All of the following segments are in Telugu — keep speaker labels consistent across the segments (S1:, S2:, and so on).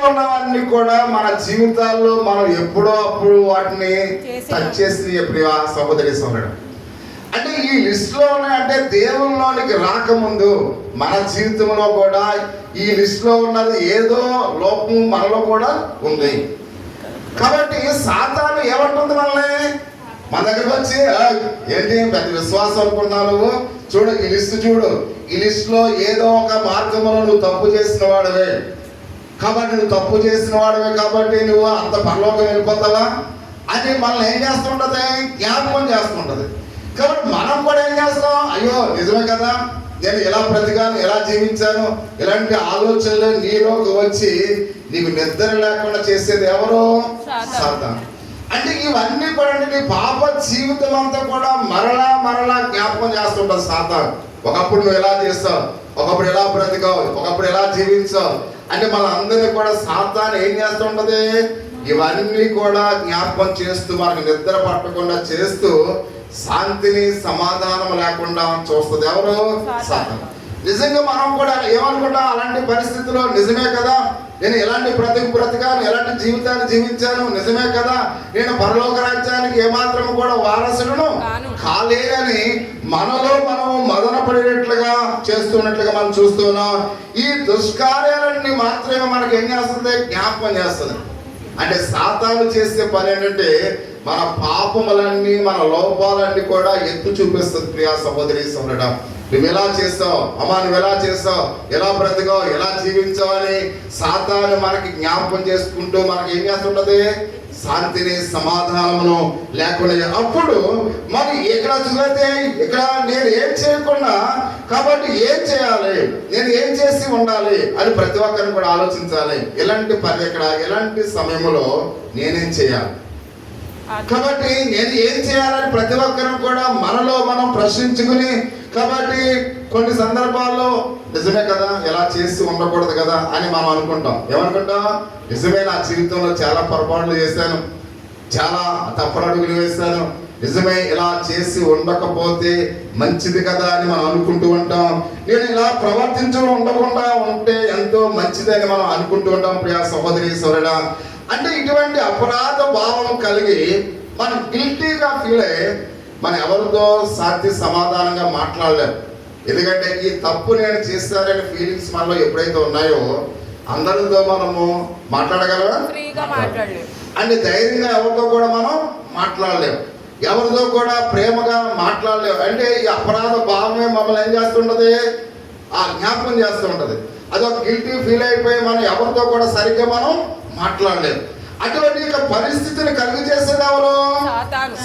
S1: ఉన్నవన్నీ కూడా మన జీవితాల్లో మనం ఎప్పుడో అప్పుడు వాటిని టచ్ చేసి సహోదరి సోదరుడు. అంటే ఈ లిస్ట్ లో ఉన్నాయంటే దేవునిలోనికి రాకముందు మన జీవితంలో కూడా ఈ లిస్ట్ లో ఉన్నది ఏదో లోపం మనలో కూడా ఉంది. కాబట్టి సాతాను ఏమంటుంది మనల్ని, మన దగ్గరకు వచ్చి ఏంటి పెద్ద విశ్వాసం అనుకున్నావు నువ్వు, చూడు ఈ లిస్ట్ చూడు, ఈ లిస్ట్ లో ఏదో ఒక మార్గంలో నువ్వు తప్పు చేసిన వాడవే కాబట్టి నువ్వు తప్పు చేసిన వాడవే కాబట్టి నువ్వు అంత పరలోకం వెళ్ళిపోతావా అని మనల్ని ఏం చేస్తుంటది, జ్ఞాపకం చేస్తుంటది. కాబట్టి మనం కూడా ఏం చేస్తాం, అయ్యో నిజమే కదా నేను ఎలా బ్రతికాను ఎలా జీవించాను, ఇలాంటి ఆలోచనలు నీలోకి వచ్చి నీకు నిద్ర లేకుండా చేసేది ఎవరు, సాతాను. అంటే ఇవన్నీ కూడా నీ పాప జీవితం అంతా కూడా మరలా జ్ఞాపకం చేస్తుంటారు సాతాను. ఒకప్పుడు నువ్వు ఎలా చేస్తావు, ఒకప్పుడు ఎలా బ్రతికావు, ఒకప్పుడు ఎలా జీవించావు అంటే మన అందరినీ కూడా సాతాను ఏం చేస్తుంటది, ఇవన్నీ కూడా జ్ఞాపకం చేస్తూ మనకు నిద్ర పట్టకుండా చేస్తూ శాంతిని సమాధానం లేకుండా చూస్తుంది ఎవరు, సాతాను. నిజంగా మనం కూడా ఏమనుకుంటాం, అలాంటి పరిస్థితుల్లో నిజమే కదా నేను ఎలాంటి బ్రతికాను ఎలాంటి జీవితాన్ని జీవించాను, నిజమే కదా నేను పరలోక రాజ్యానికి ఏమాత్రం కూడా వారసులను కాలేనని మనలో మనము మదన పడినట్లుగా చేస్తున్నట్లుగా మనం చూస్తున్నాం. ఈ దుష్కార్యాలన్నీ మాత్రమే మనకు ఏం చేస్తుంది, జ్ఞాపకం చేస్తుంది. అంటే సాతాను చేసే పని ఏంటంటే మన పాపములన్నీ మన లోపాలన్నీ కూడా ఎత్తు చూపిస్తుంది. ప్రియా సహోదరి సోదరుడా, నువ్వు ఎలా చేస్తావు అమ్మా, నువ్వు ఎలా చేస్తావు, ఎలా బ్రతికావు, ఎలా జీవించావు అని సాతాను మనకి జ్ఞాపకం చేసుకుంటూ మనకి ఏం చేస్తుంటది, శాంతిని సమాధానమును లేకుండా. అప్పుడు మరి ఇక్కడ చూస్తే ఇక్కడ నేను ఏం చేయకుండా కాబట్టి ఏం చేయాలి, నేను ఏం చేసి ఉండాలి అని ప్రతి ఒక్కరిని కూడా ఆలోచించాలి. ఎలాంటి పని ఎక్కడ ఎలాంటి సమయంలో నేనేం చేయాలి, కాబట్టి నేను ఏం చేయాలని ప్రతి ఒక్కరం కూడా మనలో మనం ప్రశ్నించుకుని, కాబట్టి కొన్ని సందర్భాల్లో నిజమే కదా ఎలా చేసి ఉండకూడదు కదా అని మనం అనుకుంటాం. ఏమనుకుంటాం, నిజమే నా జీవితంలో చాలా పొరపాట్లు చేశాను, చాలా తప్పరడుగులు వేశాను, నిజమే ఇలా చేసి ఉండకపోతే మంచిది కదా అని మనం అనుకుంటూ ఉంటాం. నేను ఇలా ప్రవర్తించడం ఉండకుండా ఉంటే ఎంతో మంచిదని మనం అనుకుంటూ ఉంటాం. ప్రియా సహోదరి సోదరుడా, అంటే ఇటువంటి అపరాధ భావం కలిగి మనం గిల్టీగా ఫీల్ అయ్యి మనం ఎవరితో శాంతి సమాధానంగా మాట్లాడలేము. ఎందుకంటే ఈ తప్పు నేను చేస్తాననే ఫీలింగ్స్ మనలో ఎప్పుడైతే ఉన్నాయో అందరితో మనము మాట్లాడగలమా, అంటే ధైర్యంగా ఎవరితో కూడా మనం మాట్లాడలేము, ఎవరితో కూడా ప్రేమగా మాట్లాడలేము. అంటే ఈ అపరాధ భావమే మమ్మల్ని ఏం చేస్తుంటది, ఆ జ్ఞాపకం చేస్తూ ఉంటది. అదొక గిల్టీ ఫీల్ అయిపోయి మనం ఎవరితో కూడా సరిగ్గా మనం మాట్లాడలేదు. అటువంటి పరిస్థితిని కలుగు చేసేది ఎవరు,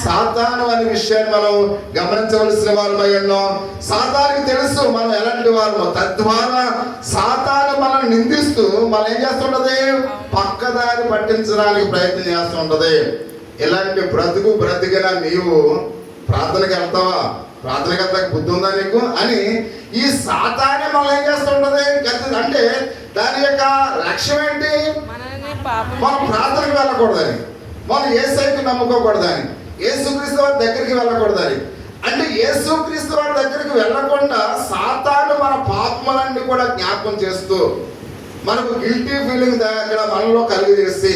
S1: సాతాను అనే విషయాన్ని మనం గమనించవలసిన వారమై ఉన్నాం. సాతానికి తెలుసు మనం ఎలాంటి వారమో, తద్వారా సాతాను మనల్ని నిందిస్తూ మనం ఏం చేస్తుంటది, పక్కదారి పట్టించడానికి ప్రయత్నం చేస్తుంటది. ఇలాంటి బ్రతికిన నీవు ప్రార్థనకి వెళ్తావా, ప్రార్థనకి వెళ్తాక బుద్ధి ఉందా నీకు అని ఈ సాతానే మనం ఏం చేస్తుంటది. అంటే దాని యొక్క లక్ష్యం ఏంటి, మనం ప్రార్థనకు వెళ్ళకూడదని, మనం యేసయ్యని నమ్ముకోకూడదని, యేసుక్రీస్తు వారి దగ్గరికి వెళ్ళకూడదని. అంటే యేసుక్రీస్తు వారి దగ్గరికి వెళ్ళకుండా సాతాను మన పాపములన్నీ కూడా జ్ఞాపకం చేస్తూ మనకు గిల్టీ ఫీలింగ్ అక్కడ మనలో కలిగజేసి,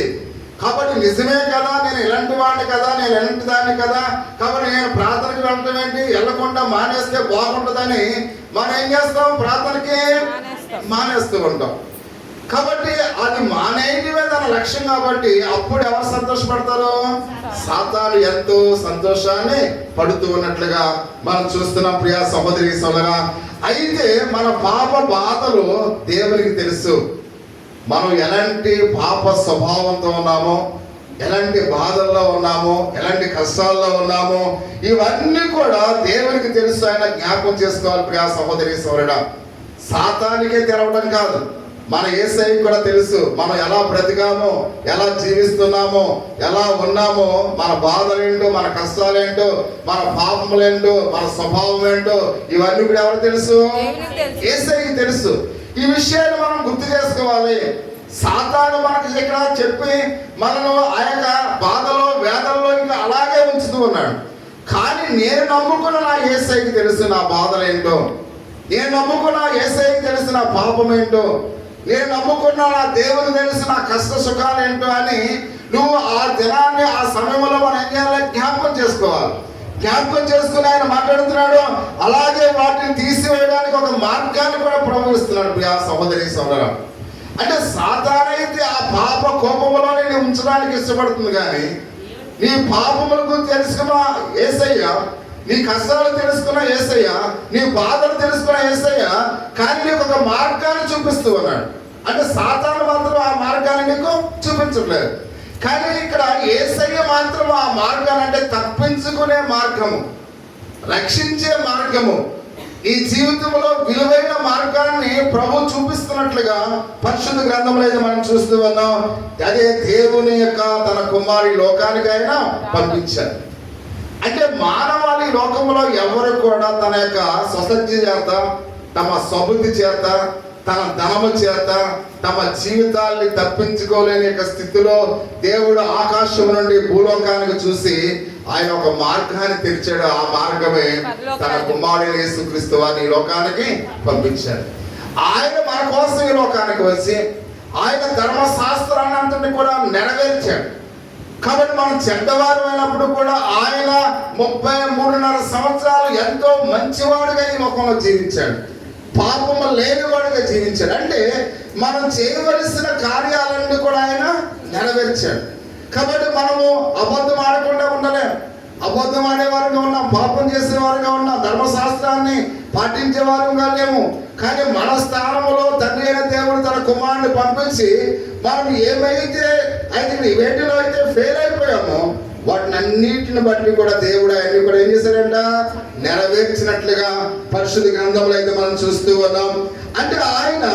S1: కాబట్టి నిజమే కదా నేను ఇలాంటి వాడిని కదా, నేను ఇలాంటి దాన్ని కదా, కాబట్టి నేను ప్రార్థనకి వెళ్ళటం ఏంటి, వెళ్ళకుండా మానేస్తే బాగుంటుందని మనం ఏం చేస్తాం, ప్రార్థనకి మానేస్తూ ఉంటాం. కాబట్టి అది మానేయడమే తన లక్ష్యం. కాబట్టి అప్పుడు ఎవరు సంతోషపడతారు, సాతాను ఎంతో సంతోషాన్ని పడుతూ ఉన్నట్లుగా మనం చూస్తున్నాం. ప్రియా సహోదరి సోదరుడా, అయితే మన పాప బాధలు దేవునికి తెలుసు. మనం ఎలాంటి పాప స్వభావంతో ఉన్నామో, ఎలాంటి బాధల్లో ఉన్నామో, ఎలాంటి కష్టాల్లో ఉన్నామో ఇవన్నీ కూడా దేవునికి తెలుసు. ఆయన జ్ఞాపకం చేసుకోవాలి. ప్రియా సహోదరి సోదరుడా, సాతానికే తెలవడం కాదు, మన యేసయ్యకి కూడా తెలుసు మనం ఎలా బ్రతికామో, ఎలా జీవిస్తున్నామో, ఎలా ఉన్నామో, మన బాధలేంటో, మన కష్టాలేంటో, మన పాపములేంటో, మన స్వభావం ఏంటో ఇవన్నీ కూడా ఎవరు తెలుసు, యేసయ్యకి తెలుసు. ఈ విషయాన్ని మనం గుర్తు చేసుకోవాలి. సాతాను మనకి ఇక్కడ చెప్పి మనను ఆ యొక్క బాధలో వేదనలో ఇంకా అలాగే ఉంచుతూ ఉన్నాడు. కానీ నేను నమ్ముకున్న నా యేసయ్యకి తెలుసు నా బాధలేంటో, నేను నమ్ముకున్న యేసయ్యకి తెలుసు నా పాపం ఏంటో, నేను నమ్ముకున్నా, నా దేవుని తెలుసు నా కష్ట సుఖాలు ఏంటో అని నువ్వు ఆ దినాన్ని, ఆ సమయంలో మనం ఏం చేయాలి? జ్ఞాపకం చేసుకోవాలి. జ్ఞాపకం చేసుకుని ఆయన మాట్లాడుతున్నాడు. అలాగే వాటిని తీసివేయడానికి ఒక మార్గాన్ని కూడా ప్రవహిస్తున్నాడు. ప్రియా సహోదరి సహోదరా, అంటే సాతానైతే ఆ పాప కోపములో నేను ఉంచడానికి ఇష్టపడుతుంది, కానీ నీ పాపములకు తెలుసుకున్న యేసయ్య, నీ కష్టాలు తెలుసుకున్న యేసయ్య, నీ బాధలు తెలుసుకున్న యేసయ్య, కానీ నీకు ఒక మార్గాన్ని చూపిస్తూ ఉన్నాడు. అంటే సాతాను మాత్రం ఆ మార్గాన్ని నీకు చూపించట్లేదు, కానీ ఇక్కడ యేసయ్య మాత్రం ఆ మార్గాన్ని, అంటే తప్పించుకునే మార్గము, రక్షించే మార్గము, ఈ జీవితంలో విలువైన మార్గాన్ని ప్రభు చూపిస్తున్నట్లుగా పరిశుద్ధ గ్రంథంలో అయితే మనం చూస్తూ ఉన్నాం. అదే దేవుని యొక్క తన కుమారి లోకానికి ఆయన పంపించారు. అంటే మానవాళి లోకంలో ఎవరు కూడా తన యొక్క స్వసత్య చేత, తమ స్వబుద్ధి చేత, తన ధనము చేత తమ జీవితాల్ని తప్పించుకోలేని యొక్క స్థితిలో దేవుడు ఆకాశం నుండి భూలోకానికి చూసి ఆయన ఒక మార్గాన్ని తెరిచాడు. ఆ మార్గమే తన కుమారుడైన యేసుక్రీస్తు వారిని ఈ లోకానికి పంపించాడు. ఆయన మన కోసం ఈ లోకానికి వచ్చి ఆయన ధర్మశాస్త్రాన్ని అంతటిని కూడా నెరవేర్చాడు. కాబట్టి మనం చెడ్డవారు అయినప్పుడు కూడా ఆయన 33.5 సంవత్సరాలు ఎంతో మంచివాడుగా ఈ లోకంలో జీవించాడు, పాపము లేనివాడుగా జీవించాడు. అంటే మనం చేయవలసిన కార్యాలన్నీ కూడా ఆయన నెరవేర్చాడు. కాబట్టి మనము అబద్ధం ఆడకుండా ఉండలేం, అబద్ధం ఆడేవారుగా ఉన్నాం, పాపం చేసేవారుగా ఉన్నాం, ధర్మశాస్త్రాన్ని పాటించే వారుగా లేము. కానీ మన స్థానంలో తండ్రి అయిన దేవుడు తన కుమారుని పంపించి మనం ఏమైతే వేటిలో అయితే ఫెయిల్ అయిపోయామో వాటిని అన్నిటిని బట్టి కూడా దేవుడు ఆయన్ని కూడా ఏం చేశాడంట? నెరవేర్చినట్లుగా పరిశుద్ధ గ్రంథంలో అయితే మనం చూస్తూ ఉన్నాం. అంటే ఆయన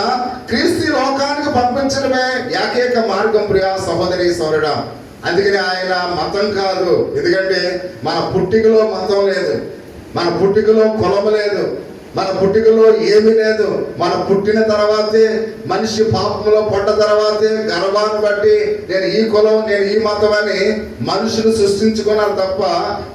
S1: క్రీస్తు లోకానికి పంపించడమే ఏకైక మార్గం. ప్రియా సహోదరి సోదరుడా, అందుకని ఆయన మతం కాదు. ఎందుకంటే మన పుట్టికలో మతం లేదు, మన పుట్టికలో కులం లేదు, మన పుట్టికలో ఏమీ లేదు. మన పుట్టిన తర్వాతే, మనిషి పాపంలో పడ్డ తర్వాతే గర్వాన్ని బట్టి నేను ఈ కులం, నేను ఈ మతం అని మనుషులు సృష్టించుకున్నారు తప్ప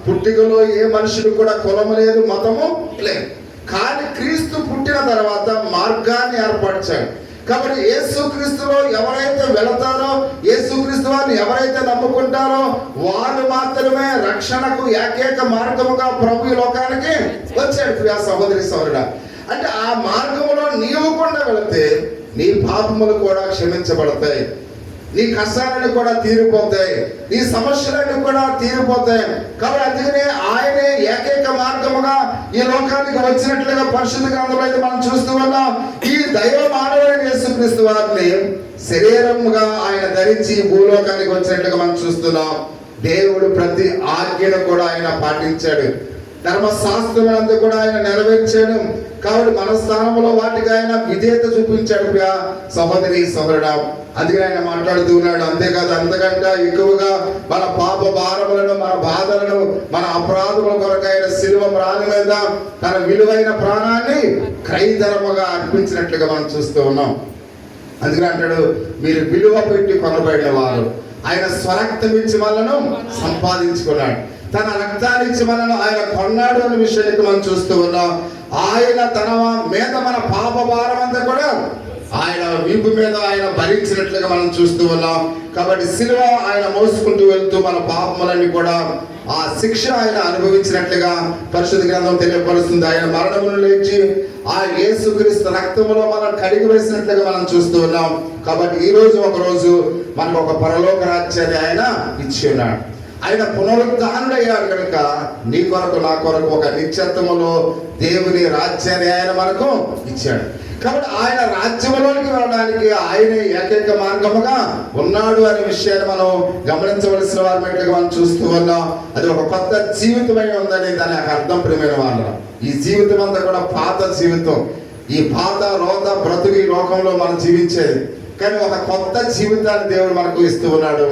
S1: పుట్టికలో ఏ మనుషులు కూడా కులం లేదు, మతము లేదు. కానీ క్రీస్తు పుట్టిన తర్వాత మార్గాన్ని ఏర్పరిచాడు. కాబట్టి యేసుక్రీస్తులో ఎవరైతే వెళతారో, యేసుక్రీస్తు వారిని ఎవరైతే నమ్ముకుంటారో వారు మాత్రమే రక్షణకు ఏకైక మార్గముగా ప్రభు ఈ లోకానికి వచ్చాడు. ప్రియా సహోదరి సహోదరుడా, అంటే ఆ మార్గములో నీవు కూడా వెళితే నీ పాపములు కూడా క్షమించబడతాయి, నీ కష్టాలన్నీ కూడా తీరిపోతాయి, నీ సమస్యలన్నీ కూడా తీరిపోతాయి. కాబట్టి అందుకనే ఆయనే ఏకైక మార్గముగా ఈ లోకానికి వచ్చినట్లుగా పరిశుద్ధ గ్రంథంలో అయితే మనం చూస్తూ ఉన్నాం. ఈ దైవ మానవుడైన యేసుక్రీస్తు వారిని శరీరముగా ఆయన ధరించి భూలోకానికి వచ్చినట్లుగా మనం చూస్తున్నాం. దేవుడు ప్రతి ఆజ్ఞను కూడా ఆయన పాటించాడు, ధర్మశాస్త్రం అంతా కూడా ఆయన నెరవేర్చాడు. కాబట్టి మన స్థానంలో వాటికి ఆయన విధేయత చూపించాడు. ప్రియా సహోదరి సహోదరుడా, అందుకే ఆయన మాట్లాడుతూ ఉన్నాడు. అంతేకాదు, అంతకంటే ఎక్కువగా మన పాప భారములను, మన బాధలను, మన అపరాధముల కొరకు ఆయన శిలువ మ్రాణి మీద తన విలువైన ప్రాణాన్ని క్రయధనముగా అర్పించినట్లుగా మనం చూస్తూ ఉన్నాం. అందుకని అంటాడు, మీరు విలువ పెట్టి కొనబడిన వారు. ఆయన స్వరక్తం ఇచ్చి మనలను సంపాదించుకున్నాడు, తన రక్తాన్ని ఇచ్చి మనను ఆయన కొన్నాడు అనే విషయాన్ని మనం చూస్తూ ఉన్నాం. ఆయన తన మీద మన పాప భారం అంతా కూడా ఆయన వీపు మీద ఆయన భరించినట్లుగా మనం చూస్తూ ఉన్నాం. కాబట్టి శిలువ ఆయన మోసుకుంటూ వెళ్తూ మన పాపములన్నీ కూడా ఆ శిక్ష ఆయన అనుభవించినట్లుగా పరిశుద్ధ గ్రంథం తెలియపరుస్తుంది. ఆయన మరణమును లేచి ఆ యేసుక్రీస్తు రక్తములో మనం కడిగి వేసినట్లుగా మనం చూస్తూ ఉన్నాం. కాబట్టి ఈ రోజు ఒక రోజు మనకు ఒక పరలోక రాజ్యాన్ని ఆయన ఇచ్చి ఉన్నాడు. ఆయన పునరుద్ధానుడయ్యాడు కనుక నీ కొరకు నా కొరకు ఒక నిత్యత్వములో దేవుని రాజ్యాన్ని ఆయన మనకు ఇచ్చాడు. కాబట్టి ఆయన రాజ్యంలోనికి వెళ్ళడానికి ఆయనే ఏకైక మార్గముగా ఉన్నాడు అనే విషయాన్ని మనం గమనించవలసిన వారి మనం చూస్తూ ఉన్నాం. అది ఒక కొత్త జీవితమై ఉందని దాని అర్థం. ప్రియమైన వాళ్ళ, ఈ జీవితం అంతా కూడా పాత జీవితం, ఈ పాత రోత బ్రతుకు ఈ లోకంలో మనం జీవించేది. కానీ ఒక కొత్త జీవితాన్ని దేవుడు మనకు ఇస్తూ ఉన్నాడు.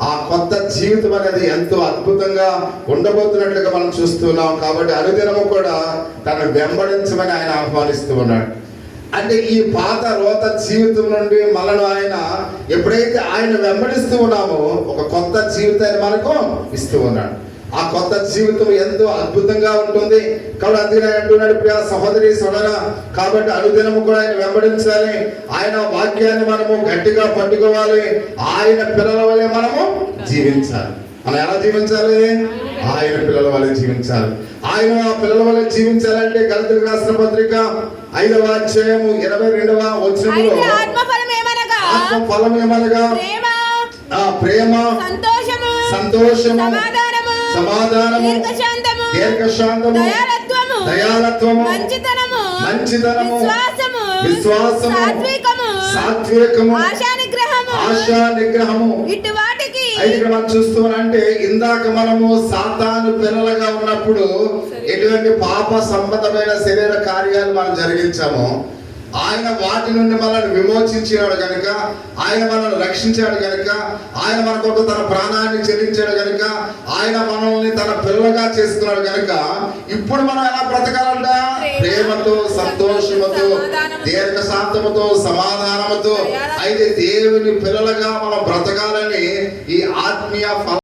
S1: ఆ కొత్త జీవితం అనేది ఎంతో అద్భుతంగా ఉండబోతున్నట్లుగా మనం చూస్తున్నాం. కాబట్టి అనుదినము కూడా తను వెంబడించమని ఆయన ఆహ్వానిస్తూ ఉన్నాడు. అంటే ఈ పాత రోత జీవితం నుండి మనను ఆయన ఎప్పుడైతే ఆయన వెంబడిస్తూ ఉన్నామో ఒక కొత్త జీవితాన్ని మనకు ఇస్తూ ఉన్నాడు. ఆ కొత్త జీవితం ఎంతో అద్భుతంగా ఉంటుంది. కాబట్టి అందుకనే అంటున్నాడు ప్రియ సహోదరి సోదరా, కాబట్టి అనుదినము కూడా ఆయన వెంబడించాలి. ఆయన వాక్యాన్ని మనము గట్టిగా పట్టుకోవాలి. ఆయన పిల్లల వలె మనము జీవించాలి. మనం ఎలా జీవించాలి? ఆయన పిల్లల వలె జీవించాలి. ఆయన పిల్లల వలె జీవించాలంటే గలతీయులకు రాసిన పత్రిక 5వ అధ్యాయము 22వ వచనంలో ఆత్మ ఫలం ఏమనగా ప్రేమ, సంతోషము, సమాధానము, దీర్ఘశాంతము, దయాలత్వము, మంచితనము, విశ్వాసము, సాత్వికము, ఆశా నిగ్రహము. అయితే ఇక్కడ మనం చూస్తున్నామంటే ఇందాక మనము సాతాను పిల్లలుగా ఉన్నప్పుడు ఎటువంటి పాప సంబంధమైన శరీర కార్యాలు మనం జరిగించామో ఆయన వాటి నుండి మనల్ని విమోచించాడు కనుక, ఆయన మనల్ని రక్షించాడు కనుక, ఆయన మన కొరకు తన ప్రాణాన్ని చెల్లించాడు కనుక, ఆయన మనల్ని తన పిల్లలుగా చేసుకున్నాడు కనుక ఇప్పుడు మనం ఎలా బ్రతకాలంట? ప్రేమతో, సంతోషముతో, దీర్ఘశాంతముతో, సమాధానముతో. అయితే దేవుని పిల్లలుగా మనం బ్రతకాలని ఈ ఆత్మీయ